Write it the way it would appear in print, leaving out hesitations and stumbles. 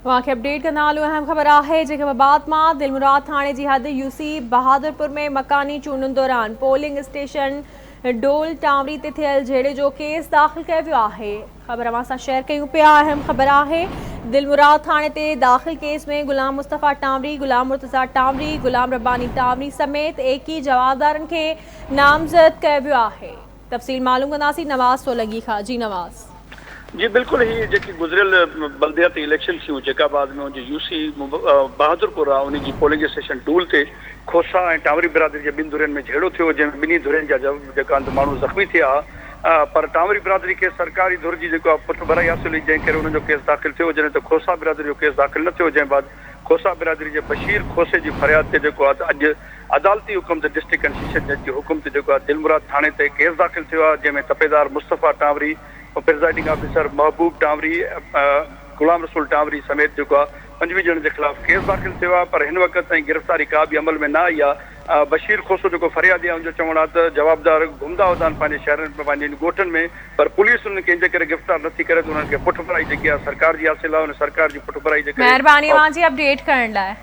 तव्हांखे अपडेट कंदा हलूं। अहम ख़बर आहे जेके मबाद मां दिलमुराद थाणे जी हद यूसी बहादुरपुर में मकानी चूंडुनि दौरान पोलिंग स्टेशन डोल टावरी ते थियल झेड़े जो केस दाख़िल कयो वियो आहे। ख़बर अवां सां शेयर कयूं पिया। अहम ख़बर आहे दिलमुराद थाणे ते दाख़िल केस में गुलाम मुस्तफ़ा टावरी, गुलाम मुर्तज़ा टावरी, गुलाम रब्बानी टावरी समेत 21 जवाबदारनि खे नामज़द कयो वियो आहे। तफ़सील मालूम कंदासीं नवाज़ सोलंकी खां। जी नवाज़। जी बिल्कुल ही जी गुजरियल बल्दियाती इलेक्शन थी जैकाबाद में यूसी बहादुरपुर आहे उन पोलिंग स्टेशन डूल से खोसा और टावरी बिरादरी के बिन धुरन में झेड़ो थो जैमें बिन्हीं धुरन जा मानू जख्मी थे पर टावरी बिरादरी के सरकारी धुर की पुठभराई हासिल हुई जैं करे उन केस दाख़िल थो जैसे तो खोसा बिरादरी केस दाख़िल न थो जैं बाद खोसा बिरादरी के बशीर खोसे की फरियाद से अज अदालती हुकुम से डिस्ट्रिक्ट एंड सेशन जज के हुकुम से दिलमुराद थाने ते केस दाख़िल थो जैमें तपेदार मुस्तफ़ा टावरी और प्रिजाइडिंग ऑफिसर महबूब टावरी, गुलाम रसूल टावरी समेत 25 ॼणनि के खिलाफ केस दाख़िल थो पर इन वक्त ताईं गिरफ़्तारी का भी अमल में न आई आहे। बशीर खोसो जो फरियादी आहे उनजो चवण आहे त जवाबदार घुमंदा हुआ पंहिंजे शहरनि में पंहिंजे ॻोठनि में पर पुलिस उन्हनि खे इन करे गिरफ़्तार नथी करे तो उन्हनि खे पुठभराई जेकी आहे सरकार जी हासिल आहे उन सरकार जी पुठभराई जे करे। महिरबानी तव्हांजी अपडेट करण लाइ।